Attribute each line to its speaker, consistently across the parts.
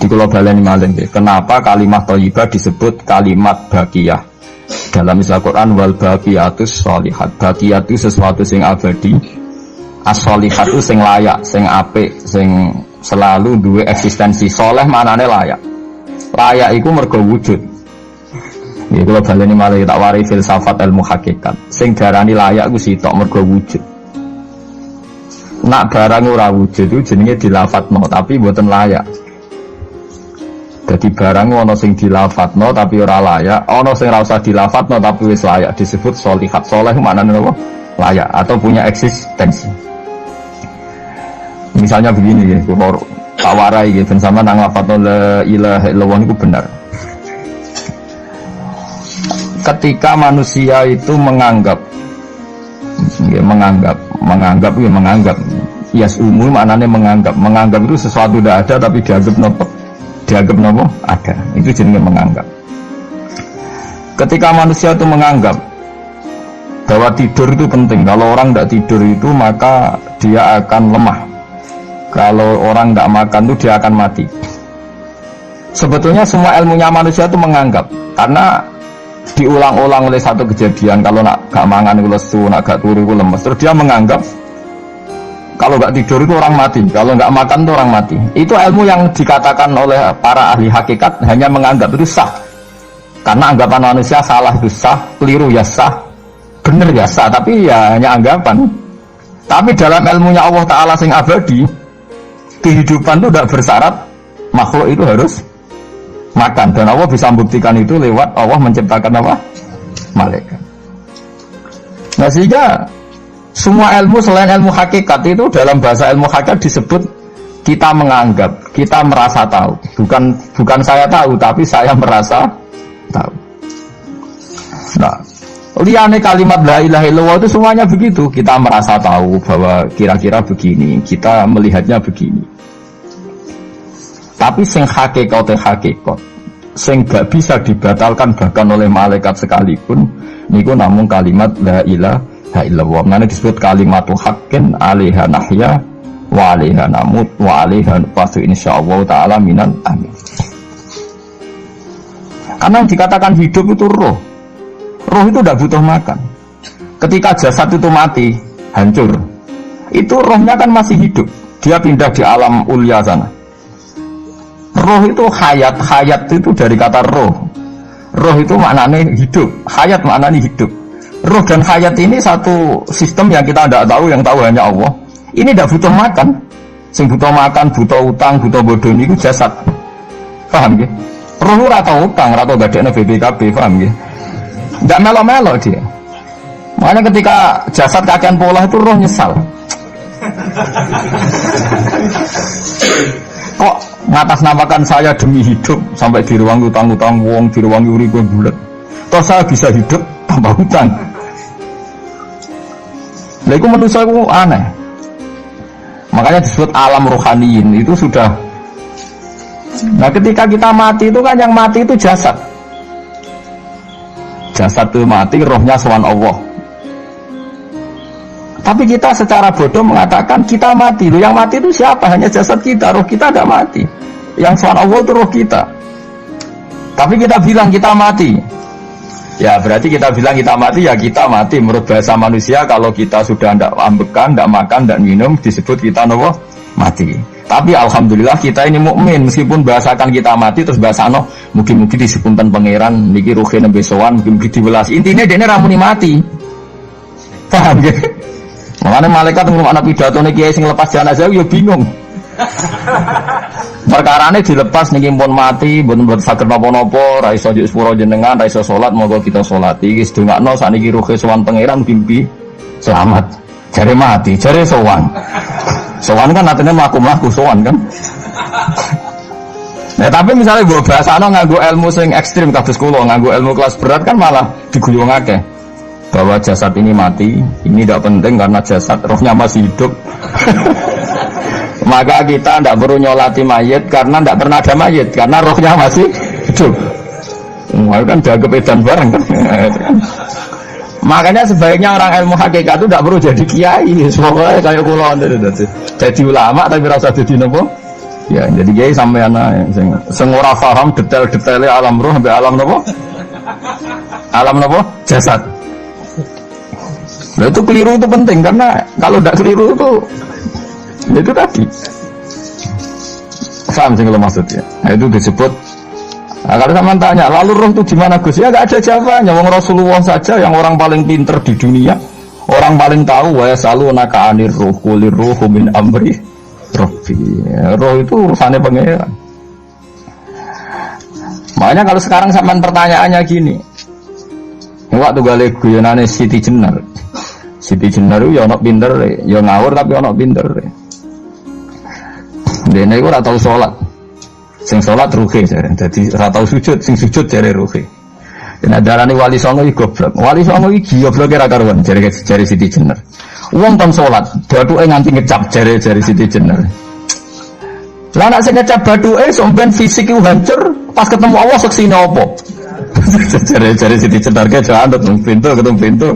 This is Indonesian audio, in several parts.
Speaker 1: Kalau baleni malih nggih, kenapa kalimat thayyibah disebut kalimat baqiyah? Dalam istilah Quran wal baqiyatus sholihat. Baqiyah itu sesuatu sing abadi. As-sholihat itu sing layak, sing apik, sing selalu duwe eksistensi. Soleh maknane layak. Layak iku mergo wujud. Nggih kula baleni malih tak wari filsafat ilmu hakikat. Sing darani layak ku sitok mergo wujud. Nak barang ora wujud itu jenenge dilafatno tapi mboten layak. Jadi barang ana sing dilafatno tapi ora layak, ana sing ora usah dilafatno tapi wis layak disebut sholihat. Saleh maknane apa? Layak atau punya eksistensi. Misalnya begini ya, kula tak warai nggih ben sampean nang lafadz la ilaha illallah itu benar. Ketika manusia itu menganggap yes umum maknanya menganggap itu sesuatu tidak ada tapi dianggap nopo ada, itu jenenge menganggap. Ketika manusia itu menganggap bahwa tidur itu penting, kalau orang tidak tidur itu maka dia akan lemah, kalau orang tidak makan itu dia akan mati. Sebetulnya semua ilmunya manusia itu menganggap, karena diulang-ulang oleh satu kejadian, kalau nak gak mangan itu lesu, nak gak turu itu lemes, terus dia menganggap kalau gak tidur itu orang mati, kalau gak makan itu orang mati. Itu ilmu yang dikatakan oleh para ahli hakikat hanya menganggap itu sah, karena anggapan manusia salah itu sah, keliru ya sah, benar ya sah, tapi ya hanya anggapan. Tapi dalam ilmunya Allah Ta'ala sing abadi, kehidupan itu tidak bersyarat makhluk itu harus makan, dan Allah bisa membuktikan itu lewat Allah menciptakan apa? Malaikat. Nah sehingga semua ilmu selain ilmu hakikat itu dalam bahasa ilmu hakikat disebut kita menganggap, kita merasa tahu. Bukan saya tahu, tapi saya merasa tahu. Nah, liane kalimat la ilaha illallah itu semuanya begitu. Kita merasa tahu bahwa kira-kira begini, kita melihatnya begini. Tapi sing hakikat, sing gak bisa dibatalkan bahkan oleh malaikat sekalipun, niku namun kalimat la ilaha illallah. Mana disebut kalimatu haqqin 'alaiha nahya wa 'alaiha namut wa 'alaiha nufatu insyaallah taala minan amin. Karena dikatakan hidup itu roh. Roh itu tidak butuh makan. Ketika jasad itu mati, hancur, itu rohnya kan masih hidup. Dia pindah di alam ulya sana. Roh itu hayat itu dari kata roh. Roh itu maknanya hidup, hayat maknanya hidup. Roh dan hayat ini satu sistem yang kita tidak tahu, yang tahu hanya Allah. Ini tidak butuh makan. Sing butuh makan, butuh utang, butuh bodoh ini jasad. Paham ya? Roh ora tau utang, ora tau gadekno BPKB, paham ya? Tidak melo-melo dia. Makanya ketika jasad kakean pola itu roh nyesal. Kok ngatasnamakan saya demi hidup sampai di ruang utang-utang wong, di ruang uri gue bulat. Toh saya bisa hidup tanpa hutang. Lah itu menurut saya itu aneh. Makanya disebut alam rohaniin itu sudah. Nah ketika kita mati itu kan yang mati itu jasad. Jasad itu mati, rohnya sowan Allah. Tapi kita secara bodoh mengatakan kita mati. Loh, yang mati itu siapa? Hanya jasad kita, roh kita tidak mati. Yang sowan Allah itu roh kita. Tapi kita bilang kita mati. Ya berarti kita bilang kita mati, ya kita mati. Menurut bahasa manusia kalau kita sudah tidak ambekan, tidak makan, tidak minum, disebut kita nopo mati. Tapi alhamdulillah kita ini mukmin, meskipun bahasakan kita mati terus bahasa no mungkin disepunten pangeran niki ruhe nembe sowan, mungkin diwelas. Intinya dene ramuni mati. Paham ya? Makanya malaikat ngomong anak pidato nih kiai sing lepas jenazah yo bingung. Perkarane dilepas niki pun mati, mboten saged napa-napa, ra iso njuk sepuro jenengan, ra iso salat, monggo kita salati. Iki sedongakno sakniki ruhe sowan pangeran mimpi selamat. Jare mati, jare sowan. Sowan kan artinya mlaku-mlaku sowan kan. Nah tapi misalnya gue bahasano nganggo ilmu sing ekstrim kados kula, nganggo ilmu kelas berat kan malah digulung akeh. Bahwa jasad ini mati, ini tidak penting karena jasad rohnya masih hidup. Maka kita tidak perlu nyolati mayit karena tidak pernah ada mayit, karena rohnya masih hidup. Wah kan dianggap edan bareng kan. Makanya sebaiknya orang ilmu hakikat itu tidak perlu jadi kiai, semoga kayak kula jadi ulama tapi rasa jadi nopo Ya, jadi kiai sampai anak sing ora paham detail-detailnya alam roh sampai alam napa? Alam napa? Jasad. Nah, itu keliru itu penting karena kalau tidak keliru itu tadi. Paham sih kalau maksudnya. Nah, itu disebut. Nah, kalau sama tanya, lalu roh itu gimana Gus? Ya nggak ada jawabannya. Wong Rasulullah saja yang orang paling pinter di dunia, orang paling tahu wa selalu naka anir roh kulir roh min amri Rabbi. Roh itu urusannya pangeran. Makanya kalau sekarang sampean pertanyaannya gini. Waktu gale guyonane Siti Jenar. Siti Jenar itu ya ono pinter, ya ngawur tapi ono pinter. Dene iku ora tau salat. Sing salat ruhe jare. Dadi ora tau sujud, sing sujud jare ruhe. Nek darane wali songo iki goblok. Wali songo iki gobloke ra karuan jare Siti Jenar. Wong kon salat, bathuke nganti ngecap jare Siti Jenar. Lah nek sing ngecap bathuke sampean fisik iku hancur, pas ketemu Allah seksine apa? Jare Siti Jenar ke jalan ketemu pintu.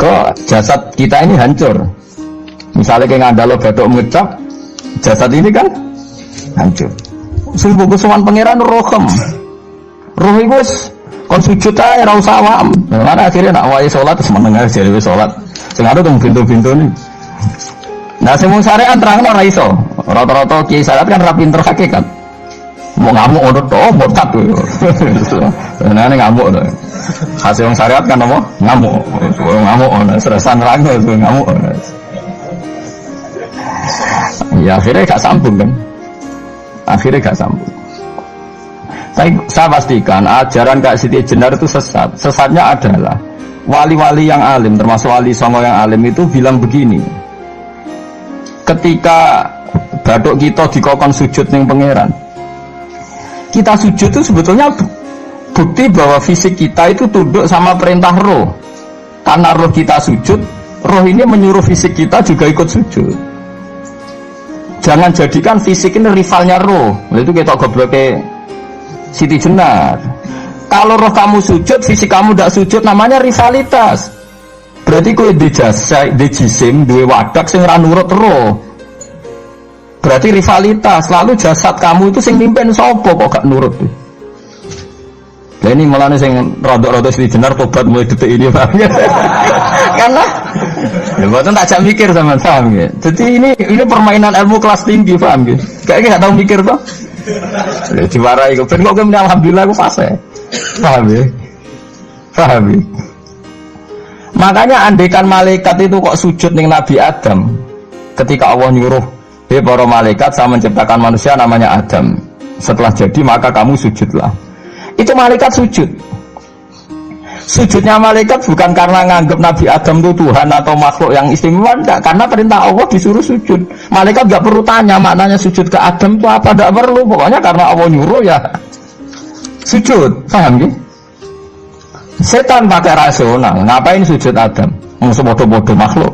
Speaker 1: Kok jasad kita ini hancur. Misalnya kayak ngandalo batuk ngecap, jasad ini kan hancur. Sing fokus sowan pangeran rohem. Roh iku wis kon sujud ae ora usah awam. Mana akhirnya nak wae salat terus meneng ae jare wis salat. Sing ada teng pintu-pintu ni. Nah sing mung syariat terangno ora iso. Rata-rata kiai syariat kan ra pinter hakikat. Mau ngamuk ngono to, murtad kuwi. Nah ngamuk to. Hasil wong syariat kan apa? Ngamuk. Ngamuk ana seresan rango ngamuk. Ya akhirnya gak sambung kan. Saya pastikan ajaran Kak Siti Jenar itu sesat. Sesatnya adalah wali-wali yang alim, termasuk wali songo yang alim itu bilang begini. Ketika bathuk kita dikokon sujud ning pangeran, kita sujud itu sebetulnya bukti bahwa fisik kita itu tunduk sama perintah roh. Karena roh kita sujud, roh ini menyuruh fisik kita juga ikut sujud. Jangan jadikan fisik ini rivalnya roh. Itu kita gobloknya Siti Jenar. Kalau roh kamu sujud, fisik kamu tidak sujud, namanya rivalitas. Berarti kowe di jisim, duwe wadak sing ra nurut roh. Berarti rivalitas. Lalu jasad kamu itu sing mimpin sapa kok gak nurut. Lah ini malah sing rada-rada Siti Jenar tobat mulai detik ini paham ya. Karena ya mboten tak jak mikir sampean paham ya. Jadi ini permainan ilmu kelas tinggi paham ya. Kayaknya gak tahu mikir toh. Ya diwarai kok ben kok alhamdulillah aku fase. Paham ya? Paham ya? Makanya andaikan malaikat itu kok sujud ning Nabi Adam ketika Allah nyuruh, "Hei para malaikat, saya menciptakan manusia namanya Adam. Setelah jadi maka kamu sujudlah." Itu malaikat sujud. Sujudnya malaikat bukan karena nganggap Nabi Adam itu Tuhan atau makhluk yang istimewa, enggak, karena perintah Allah disuruh sujud. Malaikat enggak perlu tanya maknanya sujud ke Adam itu apa, enggak perlu, pokoknya karena Allah nyuruh ya sujud. Paham ya? Setan pakai rasional, ngapain sujud Adam? Musuh bodoh-bodoh makhluk.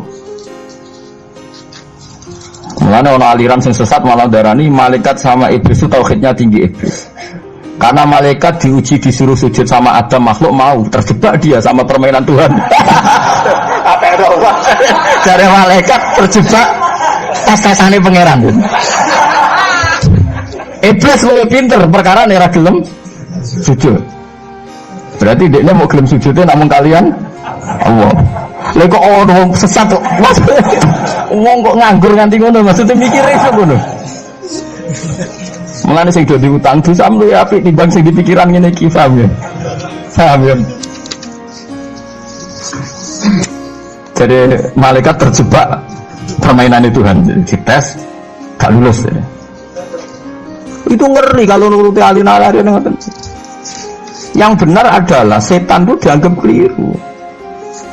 Speaker 1: Mulanya orang aliran sing sesat malah darani malaikat sama iblis itu tauhidnya tinggi iblis. Karena malaikat diuji disuruh sujud sama Adam, makhluk mau, terjebak dia sama permainan Tuhan. Apa yang orang dari malaikat terjebak tes-tesane pangeran. Iblis lebih pinter perkara nera gelem sujud. Berarti dia mau gelem sujudnya namun kalian Allah. Lha kok ono sesat kok. Wong kok nganggur nganti ngono, maksudnya mikire iso ngono. Mulane sing do diutang dosa mluwi apik timbang sing dipikiran ngene iki, paham ya? Paham ya? Jadi malaikat terjebak permainan Tuhan, dites gak lulus ya. Itu ngeri kalau nuruti alin-alin ngoten. Yang benar adalah setan itu dianggap keliru.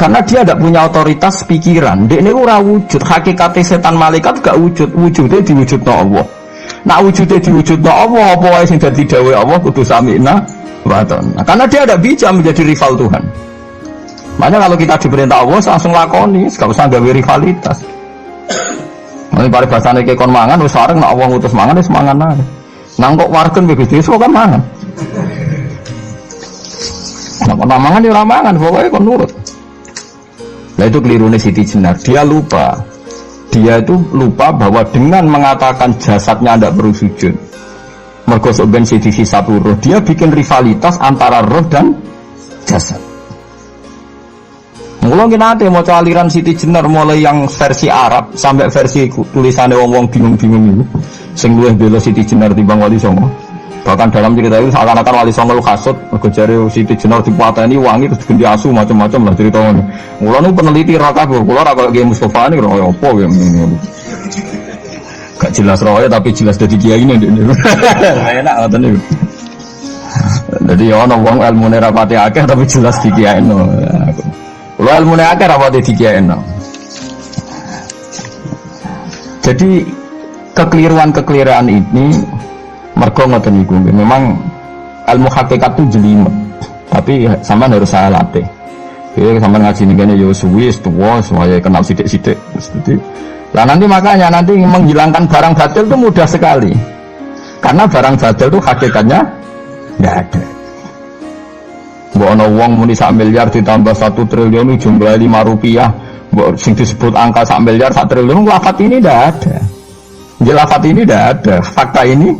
Speaker 1: Karena dia tidak punya otoritas pikiran. Dia ini ora wujud, hakikatnya setan malaikat gak wujud, wujudnya diwujudna Allah. Nak wujudnya diwujudna Allah, apa wae sing dadi dawuh Allah kudu sami'na wa ata'na. Karena dia tidak bisa menjadi rival Tuhan. Makanya kalau kita diperintah Allah langsung lakoni, gak usah gawe rivalitas. Mulai pada bahasane ke kon mangan wis sareng nak Allah ngutus mangan wis mangan ae. Nang kok warken begitu iso kan mangan. Nak kon mangan ya ora mangan, pokoke kon nurut. Nah itu kelirune Siti Jenar, dia lupa dia itu lupa bahwa dengan mengatakan jasadnya tidak perlu sujud, mergo sok ben dihisab roh, dia bikin rivalitas antara roh dan jasad. Mula kita mau aliran Siti Jenar mulai yang versi Arab sampai versi tulisannya wong-wong bingung-bingung itu, sing luwih bela Siti Jenar timbang Wali Songo. Bahkan dalam cerita itu seakan-akan Wali Songo kasut, mergo jare Siti Jenar dipateni wangi terus ganti asu macam-macam lah ceritanya. Mula nu peneliti ra kabeh, kula ra kaya Kiai Mustofa ini kaya apa ya ngene. Gak jelas roe tapi jelas dadi kiai ini. Enak ngoten niku. Dadi ana wong ilmune ra pati akeh tapi jelas di kiai no. Kula ilmune akeh ra pati di kiai no. Jadi kekeliruan ini mergo ngoten niku memang ilmu hakikat itu jelimet. Tapi sampean harus saya latih. Jadi sampean ngaji niki yo suwi tuwa supaya kenal sithik-sithik. Lah nanti makanya nanti menghilangkan barang batil itu mudah sekali. Karena barang batil itu hakikatnya enggak ada. Mbok ana wong muni 1 miliar ditambah 1 triliun jumlah 5 rupiah, mbok sing disebut angka 1 miliar 1 triliun lafaz ini enggak ada. Lafaz ini enggak ada, fakta ini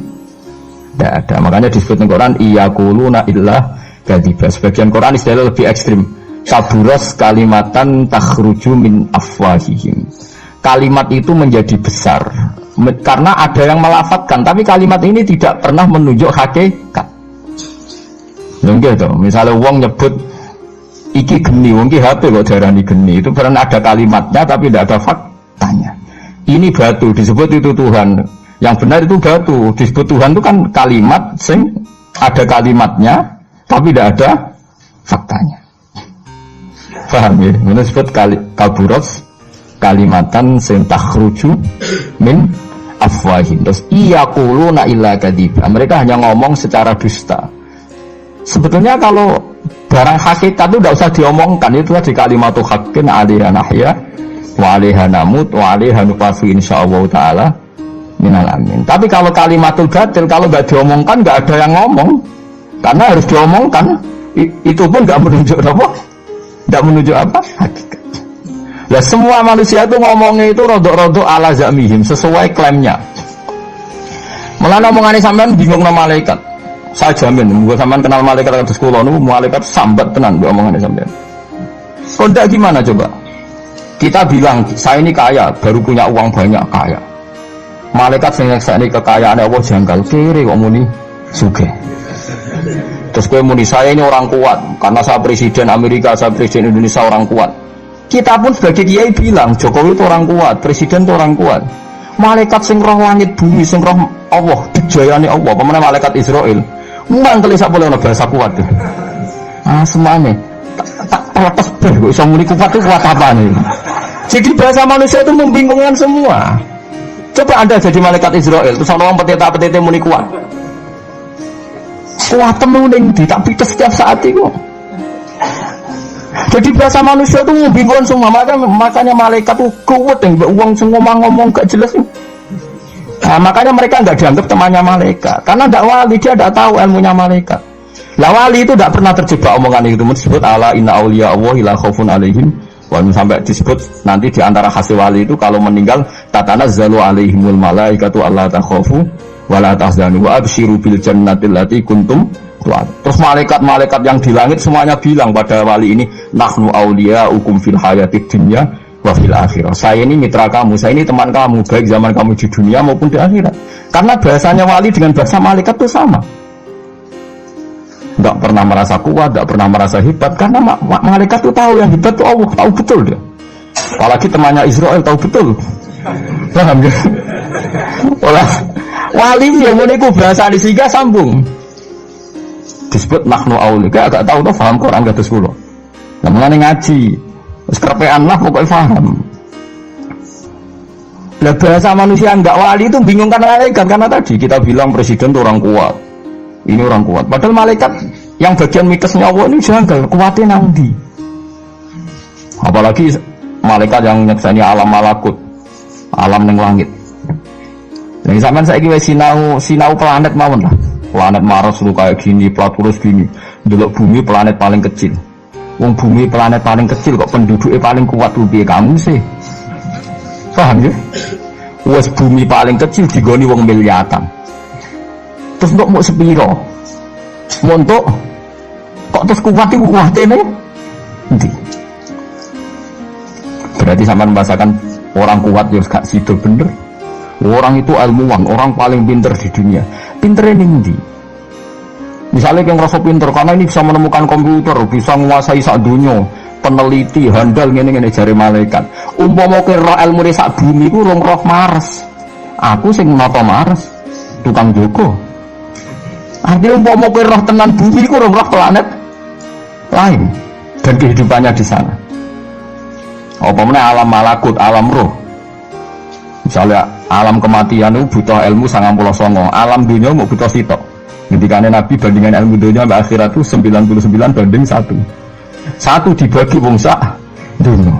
Speaker 1: enggak ada. Makanya disebut di Quran iyaquluna illa kadziba. Sebagian Quran istilah lebih ekstrim. Kaburas kalimatan takhruju min afwahihim. Kalimat itu menjadi besar karena ada yang melafatkan, tapi kalimat ini tidak pernah menunjuk hakikat. Lho gitu, misalnya wong nyebut iki geni, wong ki HP kok darani geni, itu pernah ada kalimatnya tapi tidak ada faktanya. Ini batu disebut itu Tuhan, yang benar itu batu disebut Tuhan itu kan kalimat sing ada kalimatnya tapi tidak ada faktanya. Paham ya? Ini disebut kaburos kalimatan sing takhruju min afwahim. Terus iyaquluna illa kadziba. Mereka hanya ngomong secara dusta. Sebetulnya kalau barang hakikat itu tidak usah diomongkan, itu tadi kalimatu haqqin 'alaiha nahya wa 'alaiha namut wa 'alaiha nuqasu insyaallah taala minal amin. Tapi kalau kalimatul batil kalau enggak diomongkan enggak ada yang ngomong. Karena harus diomongkan. Itu pun enggak menunjuk apa? Enggak menunjuk apa? Hakikat. Lah semua manusia itu ngomongnya itu rodok-rodok ala zamihim sesuai klaimnya. Malah omongannya sampean bingung nama malaikat. Saya jamin, gua sampean kenal malaikat kados kula niku malaikat sambat tenan mbok omongannya sampean. Kondak gimana coba? Kita bilang saya ini kaya, baru punya uang banyak kaya. Malaikat sing nyekseni kekayaane Allah janggal, kere kok muni sugih. Terus kowe muni saya ini orang kuat karena saya presiden Amerika, saya presiden Indonesia orang kuat. Kita pun sebagai kiai bilang Jokowi itu orang kuat, presiden itu orang kuat. Malaikat sing roh langit bumi, sing roh Allah, dijayani Allah, pemene malaikat Israel. Mantel sak boleh ana bahasa kuat. Semuanya tak protes ber kok iso muni kuat itu kuat apa nih? Jadi bahasa manusia itu membingungkan semua. Coba Anda jadi malaikat Israel, terus ana wong peteta-petete muni kuat. Kuat temen ning tak pites setiap saat itu. Jadi bahasa manusia itu membingungkan semua, makanya malaikat itu kuat yang uang semua ngomong gak jelas. Nah, makanya mereka nggak dianggap temannya malaikat, karena tidak wali, dia tidak tahu ilmunya malaikat. Lah wali itu tidak pernah terjebak omongan itu, disebut ala inna auliya Allah la khaufun alaihim. Sampai disebut nanti diantara hasil wali itu kalau meninggal tatanazzalu alaihimul malaikatu alla takhafu wa la tahzanu wa absyiru bil jannati allati kuntum. Terus malaikat-malaikat yang di langit semuanya bilang pada wali ini, nahnu auliyaukum fil hayatid dunya wa fil akhirah. Saya ini mitra kamu, saya ini teman kamu, baik zaman kamu di dunia maupun di akhirat. Karena bahasanya wali dengan bahasa malaikat itu sama. Enggak pernah merasa kuat, enggak pernah merasa hebat, karena malaikat itu tahu yang hebat itu Allah, tahu betul dia. Apalagi temannya Israel tahu betul. Paham ya? Olah wali yang meniku bahasa disiga sambung. Disebut nahnu auliya, agak tahu tuh paham Quran kados kula. Lah menane ngaji, wis kerepean lah pokoknya paham. Lah bahasa manusia enggak wali itu bingung karena malaikat, karena tadi kita bilang presiden itu orang kuat. Ini orang kuat. Padahal malaikat yang bagian mitosnya Allah ini janggal, kuatnya nang ndi. Apalagi malaikat yang nyekseni alam malakut, alam ning langit. Lah sampean saiki wis sinau planet mawon lah. Planet Mars lu kayak gini, Platurus gini. Delok bumi planet paling kecil. Wong bumi planet paling kecil kok penduduknya paling kuat lebih kamu sih. Paham ya? Wes bumi paling kecil digoni wong miliatan. Terus untuk mau sepiro? Montok kok terus kuat itu kuatnya nanti. Berarti sampai membahasakan orang kuat harus gak sido bener. Orang itu ilmuwan, orang paling pinter di dunia. Pinternya nih. Misalnya yang rasa pinter karena ini bisa menemukan komputer, bisa menguasai sak dunia, peneliti, handal ngene-ngene jari malaikat. Umpama kowe roh ilmu sak bumi ku rong roh Mars. Aku sing nata Mars, tukang Joko. Artinya umpama kowe roh tenan bumi ku rong roh planet lain dan kehidupannya di sana. Apa meneh alam malakut, alam roh. Misalnya alam kematian itu butuh ilmu 99, alam dunia mau butuh sitok. Ketika Nabi bandingan ilmu dunia sampai akhirat itu 99 banding 1. 1 dibagi wong sak dunia.